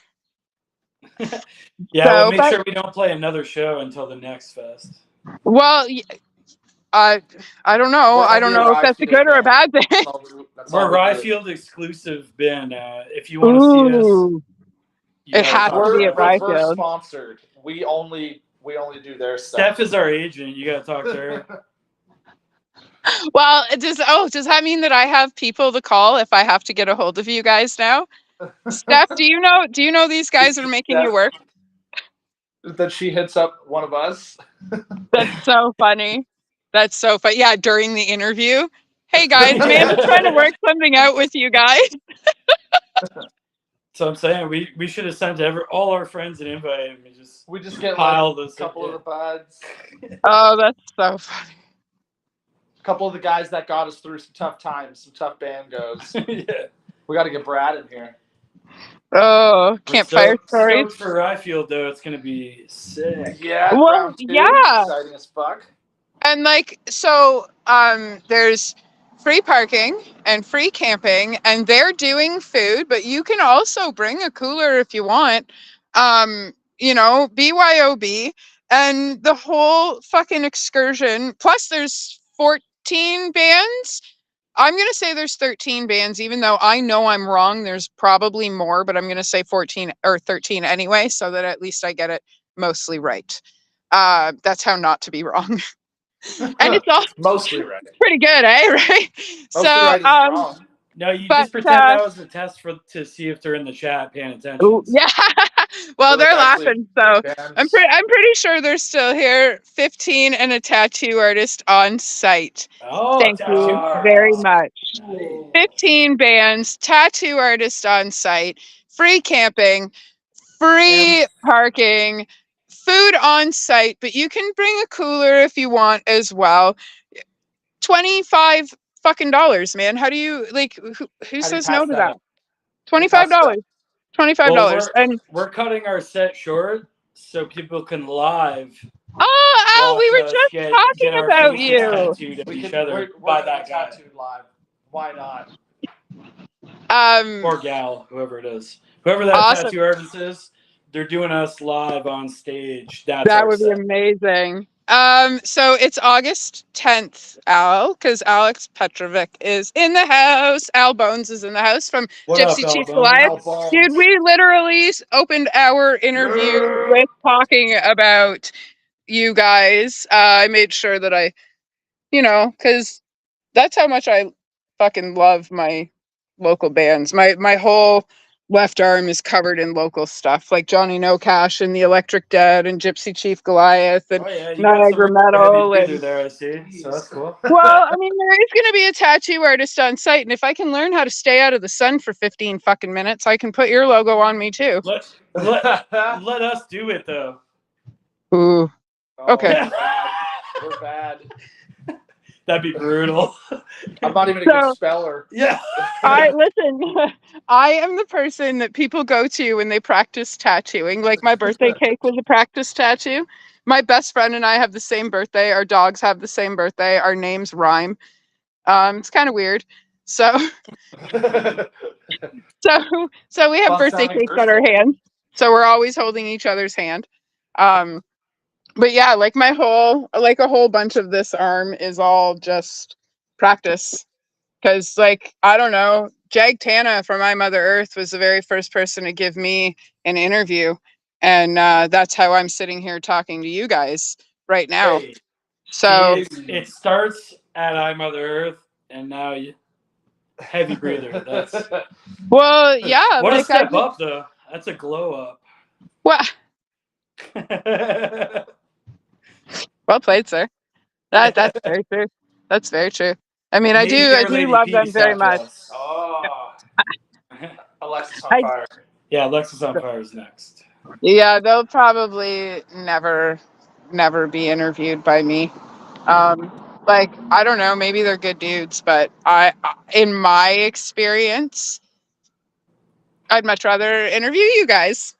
Yeah, So, we'll make but- sure we don't play another show until the next fest. Well, I don't know. We're I don't gonna know be if that's a Ryefield good or a band. bad thing. That's all we We're do. Ryefield exclusive band. If you want to see us, Ooh, you It gotta has talk to be to at us. We're Ryefield. sponsored. We only do their stuff. Steph is our agent. You got to talk to her. Well, does that mean that I have people to call if I have to get a hold of you guys now? Steph, do you know these guys are making you work? That she hits up one of us. That's so funny. That's so funny. Yeah, during the interview. Hey guys, Amanda's trying to work something out with you guys. So I'm saying we should have sent all our friends an invite and We just get pile like, this a couple of the buds, Oh, that's so funny. a couple of the guys that got us through some tough times, some tough band goes. Yeah. We got to get Brad in here. Oh, campfire stories. Stoked for Ryefield though, it's gonna be sick. Yeah. Well, round two, yeah. exciting as fuck. And like, so there's free parking and free camping, and they're doing food, but you can also bring a cooler if you want. BYOB, and the whole fucking excursion. Plus there's 14 bands. I'm going to say there's 13 bands, even though I know I'm wrong. There's probably more, but I'm going to say 14 or 13 anyway, so that at least I get it mostly right. That's how not to be wrong. And it's all Mostly right. pretty good, eh? Right? Mostly right is wrong. No, you But, just pretend that was a test to see if they're in the chat paying attention. ooh, yeah. Well, So they're it's actually laughing, so bands. I'm pretty sure they're still here. 15 and a tattoo artist on site. Oh, Thank tattoo you artist. very much. Nice. 15 bands, tattoo artist on site, free camping, free parking, food on site, but you can bring a cooler if you want as well. $25 fucking dollars, man. How do you who says no to that? $25. $25. And We're cutting our set short so people can live. Al, we were watch us just get talking our about faces you. tattooed of We each can, other we're by gonna that guy tattooed live. Why not? or gal, whoever it is, whoever that Awesome. tattoo artist is. They're doing us live on stage. That's That our would be set. amazing. So it's August 10th, Al, because Alex Petrovic is in the house. Al Bones is in the house from What Gypsy up, Chief Al Goliath. Bones? Dude, we literally opened our interview with talking about you guys. I made sure that I, because that's how much I fucking love my local bands. My whole left arm is covered in local stuff, like Johnny No Cash and the Electric Dead and Gypsy Chief Goliath and Oh yeah, you got some Niagara Metal. heavy theater And, there, I see. So that's cool. well, I mean, there is going to be a tattoo artist on site, and if I can learn how to stay out of the sun for 15 fucking minutes, I can put your logo on me too. let us do it though. Ooh. Oh, Okay. We're bad. That'd be brutal. I'm not even a good So- speller. Yeah. I listen. I am the person that people go to when they practice tattooing. Like my birthday cake was a practice tattoo. My best friend and I have the same birthday. Our dogs have the same birthday. Our names rhyme. It's kind of weird. So so we have Fun birthday sounding cakes on our birthday. hands. So we're always holding each other's hand. But yeah, like a whole bunch of this arm is all just practice. Because like I don't know, Jag Tana from My Mother Earth was the very first person to give me an interview, and that's how I'm sitting here talking to you guys right now. Hey, So it starts at I Mother Earth, and now you heavy breather. That's well, yeah, what a like step up, though. That's a glow up. well, well played, sir. That's very true. That's very true. I mean, I Maybe do Our Lady love them Peace very after much. us. Oh, Alexis on I- fire. Yeah, Alexis on Fire is next. Yeah, they'll probably never be interviewed by me. Like I don't know, maybe they're good dudes, but in my experience, I'd much rather interview you guys.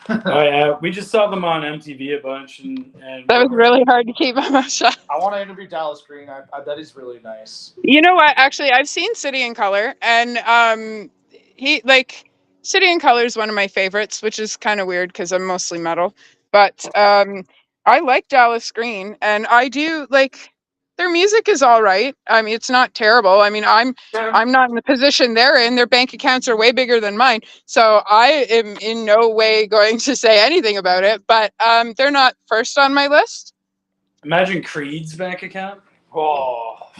Oh yeah, we just saw them on MTV a bunch, and That was really hard to keep my mouth shut. I want to interview Dallas Green. I bet he's really nice. You know what? Actually, I've seen City in Color, and he like City in Color is one of my favorites, which is kind of weird because I'm mostly metal. But I like Dallas Green, and I do like their music is all right. I mean, it's not terrible. I mean, I'm not in the position they're in. Their bank accounts are way bigger than mine, so I am in no way going to say anything about it. But they're not first on my list. Imagine Creed's bank account. Oh,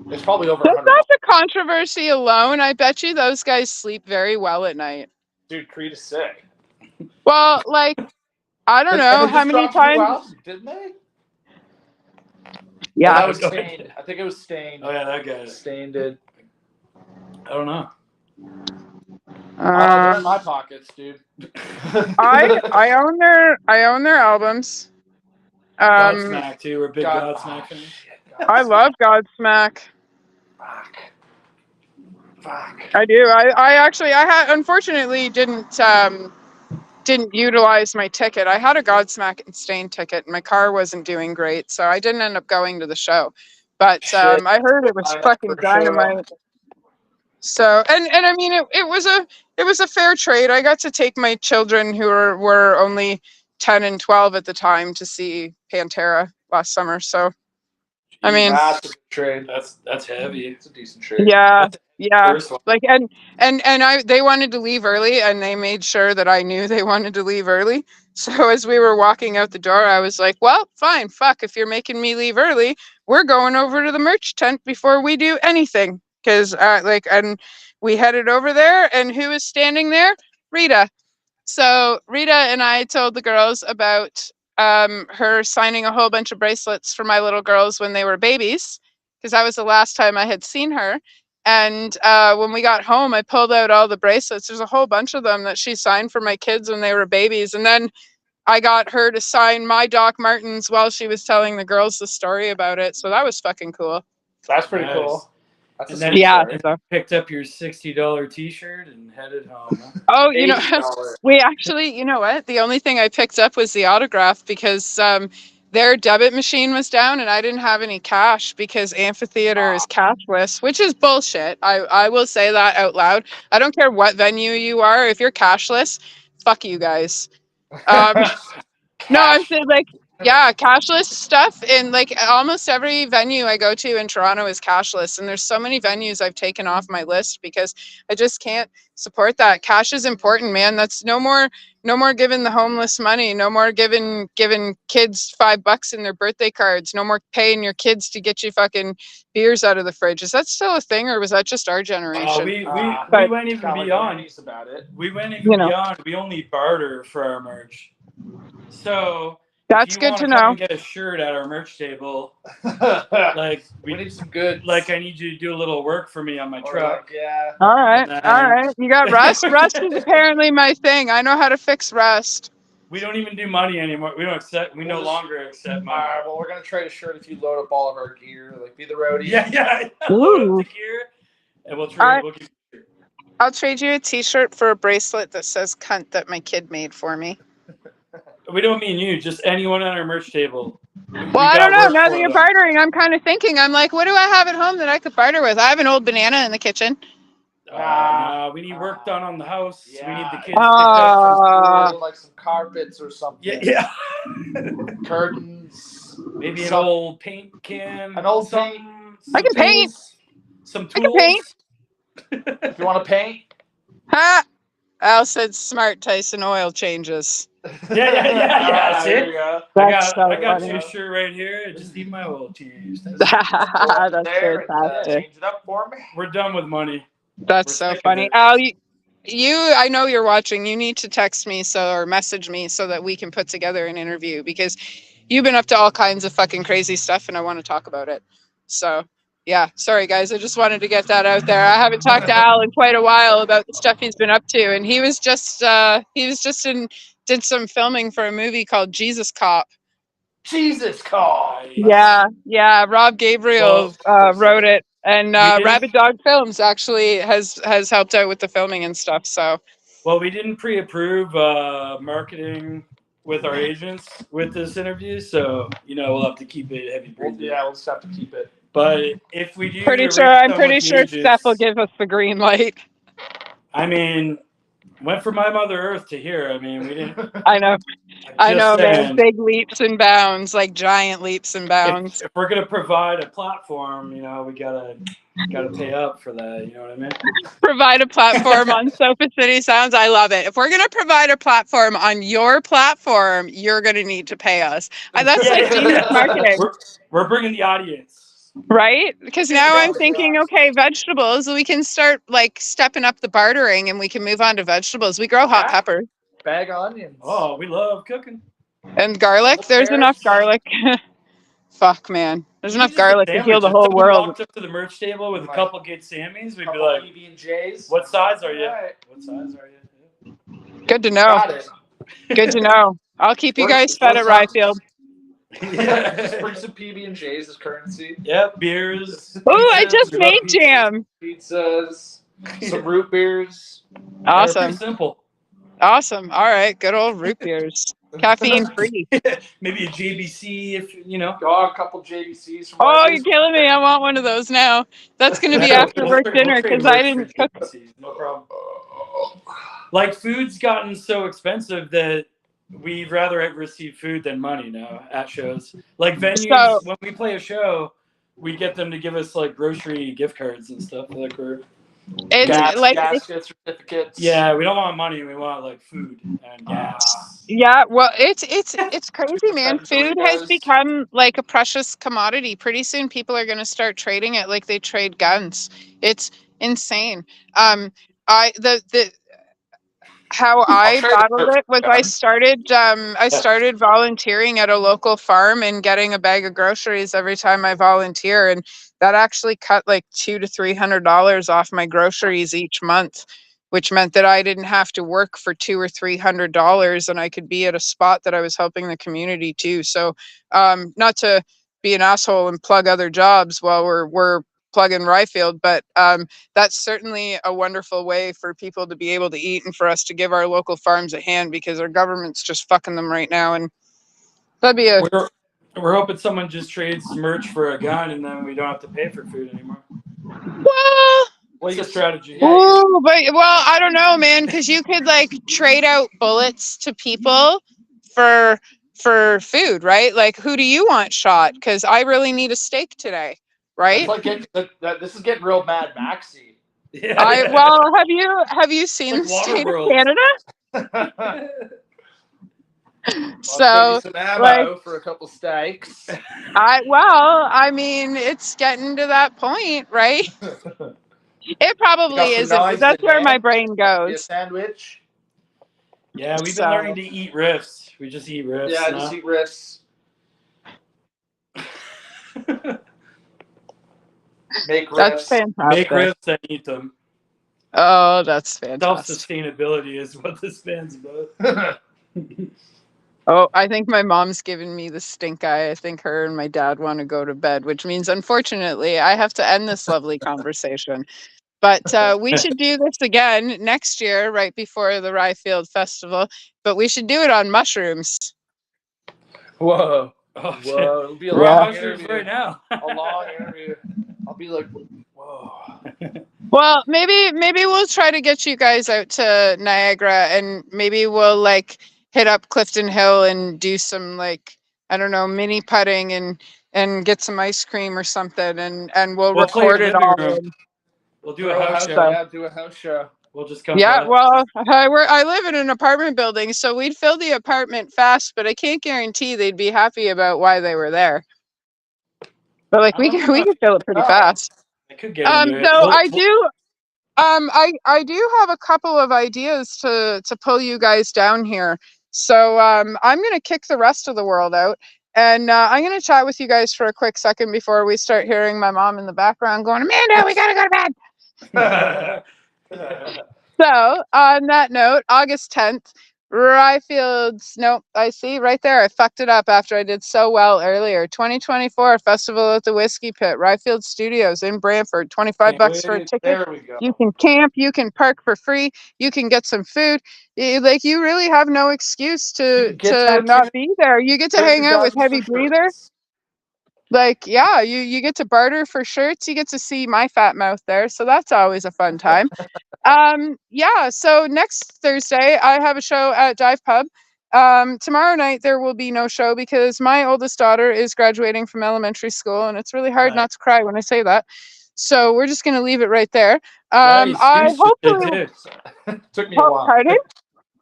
it's probably over Just 100. not the controversy alone. I bet you those guys sleep very well at night. Dude, Creed is sick. Well, like, I don't know They how just many dropped a new times. album, didn't they? Yeah. that was Go Stain. ahead. I think it was Stain. Oh yeah, that guy. Stain did. I don't know. They're in my pockets, dude. I own their albums. Godsmack too. We're big God- Godsmack fans. I love Godsmack. Fuck. I do. I actually unfortunately didn't utilize my ticket. I had a Godsmack and Stain ticket, and my car wasn't doing great, so I didn't end up going to the show. But Shit. I heard it was fucking dynamite. So and I mean it was a fair trade. I got to take my children who were only 10 and 12 at the time to see Pantera last summer. So I mean That's a good trade. That's heavy. It's a decent trade. yeah. First one. Like they wanted to leave early, and they made sure that I knew they wanted to leave early. So as we were walking out the door, I was like, well, fine, fuck, if you're making me leave early, we're going over to the merch tent before we do anything. Because and we headed over there, and who was standing there? Rita. So Rita and I told the girls about her signing a whole bunch of bracelets for my little girls when they were babies, because that was the last time I had seen her. And when we got home, I pulled out all the bracelets. There's a whole bunch of them that she signed for my kids when they were babies. And then I got her to sign my Doc Martens while she was telling the girls the story about it. So that was fucking cool. That's pretty Nice. cool. That's a And then- sweet Yeah. story. So- Picked up your $60 T-shirt and headed home. Huh? Oh, you know, $80. we actually, you know what? The only thing I picked up was the autograph because their debit machine was down and I didn't have any cash because Amphitheater is cashless, which is bullshit. I will say that out loud. I don't care what venue you are. If you're cashless, fuck you guys. No, I'm saying like, yeah, cashless stuff. And like almost every venue I go to in Toronto is cashless. And there's so many venues I've taken off my list because I just can't support that. Cash is important, man. That's no more giving the homeless money. No more giving kids $5 in their birthday cards. No more paying your kids to get you fucking beers out of the fridge. Is that still a thing, or was that just our generation? Oh, we But- went even beyond. About it. We went even You know. beyond. We only barter for our merch. So That's if you good to wanna come know. and get a shirt at our merch table. Like we need some good. I need you to do a little work for me on my truck. Yeah. All right. And All right. You got rust? Rust is apparently my thing. I know how to fix rust. We don't even do money anymore. We don't accept. We no longer accept All money. right, well, we're gonna trade a shirt if you load up all of our gear, like be the roadie. Yeah. Load up the gear, and we'll trade. We'll give you. I'll trade you a T-shirt for a bracelet that says "cunt" that my kid made for me. We don't mean you. Just anyone on our merch table. Well, I don't know. Now that you're bartering, I'm kind of thinking. I'm like, what do I have at home that I could barter with? I have an old banana in the kitchen. Nah, we need work done on the house. We need the kids picked up up. some like some carpets or something. Yeah. Curtains. Maybe an old paint can. An old paint. I can paint. Some tools. I can paint. If you want to paint. Ha! Al said smart Tyson oil changes. Yeah. There you go. I got you a shirt right here. I just need my oil changed. That's fantastic. Change it up for me. We're done with money. That's so funny. Al, you, I know you're watching. You need to text me or message me so that we can put together an interview because you've been up to all kinds of fucking crazy stuff and I want to talk about it. So, yeah, sorry guys. I just wanted to get that out there. I haven't talked to Al in quite a while about the stuff he's been up to, and he was just did some filming for a movie called Jesus Cop. Jesus Cop. Yeah. Rob Gabriel wrote it, and Rabbit Dog Films actually has helped out with the filming and stuff. So, well, we didn't pre-approve marketing with our agents with this interview, so we'll have to keep it heavy. Yeah, we'll just have to keep it. But if we do, I'm pretty sure Steph will give us the green light. I mean, went from my Mother Earth to here. I mean, we didn't. I know, man. Big leaps and bounds, like giant leaps and bounds. If we're gonna provide a platform, we gotta pay up for that. You know what I mean? Provide a platform on Sofa City Sounds. I love it. If we're gonna provide a platform on your platform, you're gonna need to pay us. That's genius marketing. We're bringing the audience. Right? Because now I'm thinking, okay, vegetables, we can start like stepping up the bartering and we can move on to vegetables. We grow hot peppers. Bag of onions. Oh, we love cooking. And garlic. There's enough garlic. Fuck, man. There's enough garlic to heal the whole world. Walked up to the merch table with a couple good Sammys. We'd be like, PB&Js. What size are you? What size are you? Good to know. Good to know. I'll keep you guys fed at Ryfield. Just bring some PB&Js as currency. Yep, beers. Oh, I just made jam. Pizzas, some root beers. Awesome. Pretty simple. Awesome. All right, good old root beers. Caffeine free. Maybe a JBC if a couple JBCs. Oh, you're killing me. I want one of those now. That's going to be after work dinner because I didn't cook. No problem. Like, food's gotten so expensive that we'd rather receive food than money now at shows. Like venues, when we play a show, we get them to give us like grocery gift cards and stuff. Like gas certificates. Yeah, we don't want money. We want like food and gas. Yeah, well, it's crazy, man. Food has become like a precious commodity. Pretty soon, people are going to start trading it like they trade guns. It's insane. How I battled it was I started volunteering at a local farm and getting a bag of groceries every time I volunteer, and that actually cut like $200 to $300 off my groceries each month, which meant that I didn't have to work for $200 or $300 and I could be at a spot that I was helping the community too. So not to be an asshole and plug other jobs while we're plugging Ryfield, but that's certainly a wonderful way for people to be able to eat and for us to give our local farms a hand because our government's just fucking them right now. And that'd be we're hoping someone just trades merch for a gun and then we don't have to pay for food anymore. Well, what's the strategy? Ooh, well, I don't know, man, because you could like trade out bullets to people for food, right? Like, who do you want shot? Because I really need a steak today. Right? This is getting real Mad Maxy. Yeah. Have you seen the state of Canada? So some ammo for a couple steaks. I mean, it's getting to that point, right? It probably is. That's where my brain goes. A sandwich. Yeah, we've been learning to eat riffs. We just eat riffs. Yeah, just eat riffs. Make riffs. That's fantastic. Make riffs and eat them. Oh, that's fantastic. Self-sustainability is what this band's about. Oh, I think my mom's giving me the stink eye. I think her and my dad want to go to bed, which means unfortunately I have to end this lovely conversation. But we should do this again next year, right before the Ryefield Festival. But we should do it on mushrooms. Whoa. Oh, shit. Whoa. It'll be a We're on long mushrooms interview. right now. A long interview. I'll be like, whoa. Well, maybe we'll try to get you guys out to Niagara, and maybe we'll like hit up Clifton Hill and do some like, I don't know, mini putting and get some ice cream or something, and we'll We'll play your record it living all. room. in. We'll do Throw a house show. Yeah, do a house show. We'll just come. Yeah, by. well, I live in an apartment building, so we'd fill the apartment fast, but I can't guarantee they'd be happy about why they were there. But like I don't know. we could fill it pretty Oh. fast. I could get into it. Though I do, I do have a couple of ideas to pull you guys down here. So I'm gonna kick the rest of the world out, and I'm gonna chat with you guys for a quick second before we start hearing my mom in the background going, Amanda, we gotta go to bed. So, on that note, August 10th, Ryfield's, nope, I see right there. I fucked it up after I did so well earlier. 2024 Festival at the Whiskey Pit, Ryfield Studios in Brantford, 25 bucks for a ticket. There we go. You can camp, you can park for free, you can get some food. Like, you really have no excuse to not be there. You get to hang out with Heavy Breather. Like, yeah, you get to barter for shirts. You get to see my fat mouth there. So that's always a fun time. Yeah, so next Thursday I have a show at Dive Pub. Tomorrow night there will be no show because my oldest daughter is graduating from elementary school, and it's really hard Right. not to cry when I say that. So we're just gonna leave it right there. Nice. I Zeus just did hopefully too. Took me a while. pardon?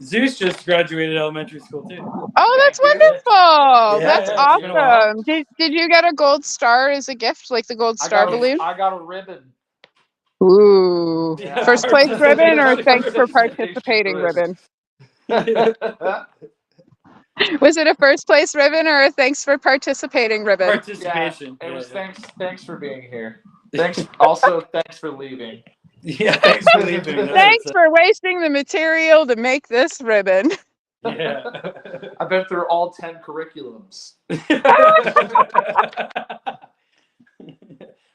Zeus just graduated elementary school too. Oh, that's Yeah. wonderful. Yeah, That's yeah, it's been a while. awesome. Did you get a gold star as a gift, like the gold star balloon? I got a ribbon. Ooh. Yeah. First place ribbon or Participation thanks for participating ribbon? Was it a first place ribbon or a thanks for participating ribbon? Participation. Yeah, it was yeah. thanks for being here. Thanks thanks for leaving. Yeah, thanks for leaving. That's Thanks what's for wasting the material to make this ribbon. up. Yeah. I've been through all 10 curriculums.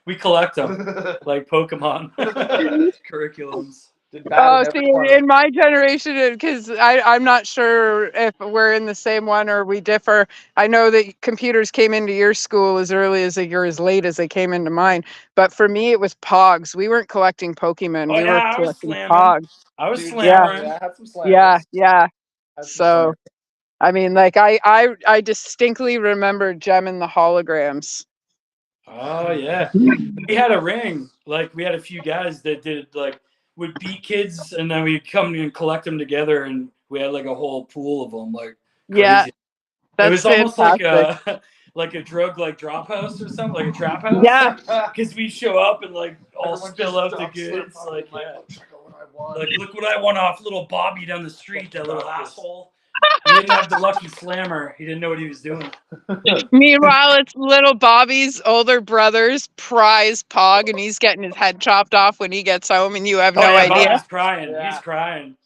We collect them like Pokemon curriculums. Oh, see, in my generation, because I'm not sure if we're in the same one or we differ. I know that computers came into your school as early as or as late as they came into mine. But for me, it was Pogs. We weren't collecting Pokemon. Oh, We yeah, were I was collecting slamming. Pogs. I was Dude, slamming. I had some slammers. Yeah. Had some So, I mean, like, I distinctly remember Gem and the holograms. Oh yeah, we had a ring. Like we had a few guys that did like would beat kids, and then we'd come and collect them together, and we had like a whole pool of them. Like crazy. Yeah, that's it was almost fantastic. like a drug like drop house or something, like a trap house. Yeah. Because we show up and like all Everyone spill just out the dumps their goods. fucking, Like, like, yeah. check out what I want. Like look what I want off little Bobby down the street, that little asshole. He didn't have the lucky slammer. He didn't know what he was doing. Meanwhile, it's little Bobby's older brother's prize Pog, and he's getting his head chopped off when he gets home, and you have no Oh, yeah, idea. Bobby's crying. Yeah. He's crying.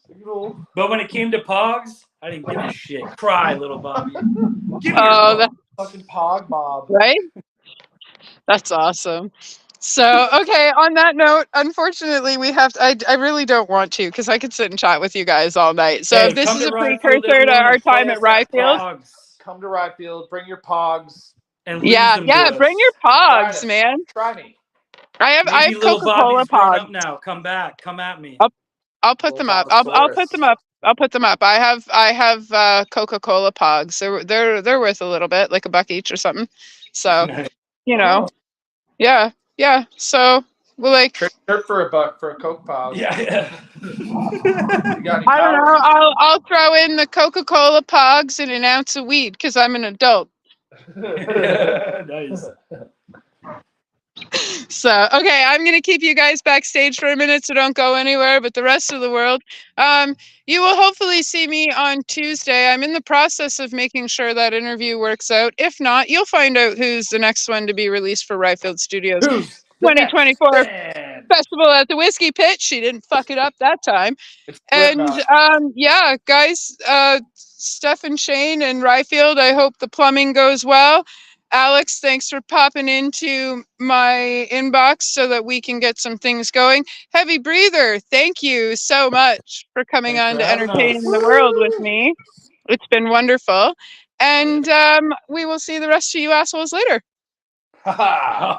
But when it came to Pogs, I didn't give a shit. Cry, little Bobby. Give me Oh, your that, Fucking Pog Mob. right? That's awesome. So, okay, on that note, unfortunately, we have to, I really don't want to because I could sit and chat with you guys all night. So, Hey, if this come is to a Ryfield, precursor to everyone, our and play time at us at Ryfield, Pogs Come to Ryfield. Bring your Pogs. and lose yeah, them yeah, to bring us. your Try Pogs, it. man. Try me. I have Maybe little Coca-Cola Bobby's grown Pogs. up now. Come back. Come at me. I'll put them up. I'll put them up. I'll put them up. I have Coca-Cola Pogs. They're worth a little bit, like $1 each or something. So, you know, yeah. So we're like, Trip for $1 for a Coke Pog. Yeah. You got any I don't know. calories? I'll throw in the Coca-Cola Pogs and an ounce of weed because I'm an adult. Nice. So, okay, I'm going to keep you guys backstage for a minute, so don't go anywhere. But the rest of the world, you will hopefully see me on Tuesday. I'm in the process of making sure that interview works out. If not, you'll find out who's the next one to be released for Ryfield Studios. 2024 Festival at the Whiskey Pit. She didn't fuck it up that time. And yeah, guys, Steph and Shane and Ryfield, I hope the plumbing goes well. Alex, thanks for popping into my inbox so that we can get some things going. Heavy Breather, thank you so much for coming Thanks on for to having entertain us. the world with me. It's been wonderful. And we will see the rest of you assholes later. Haha.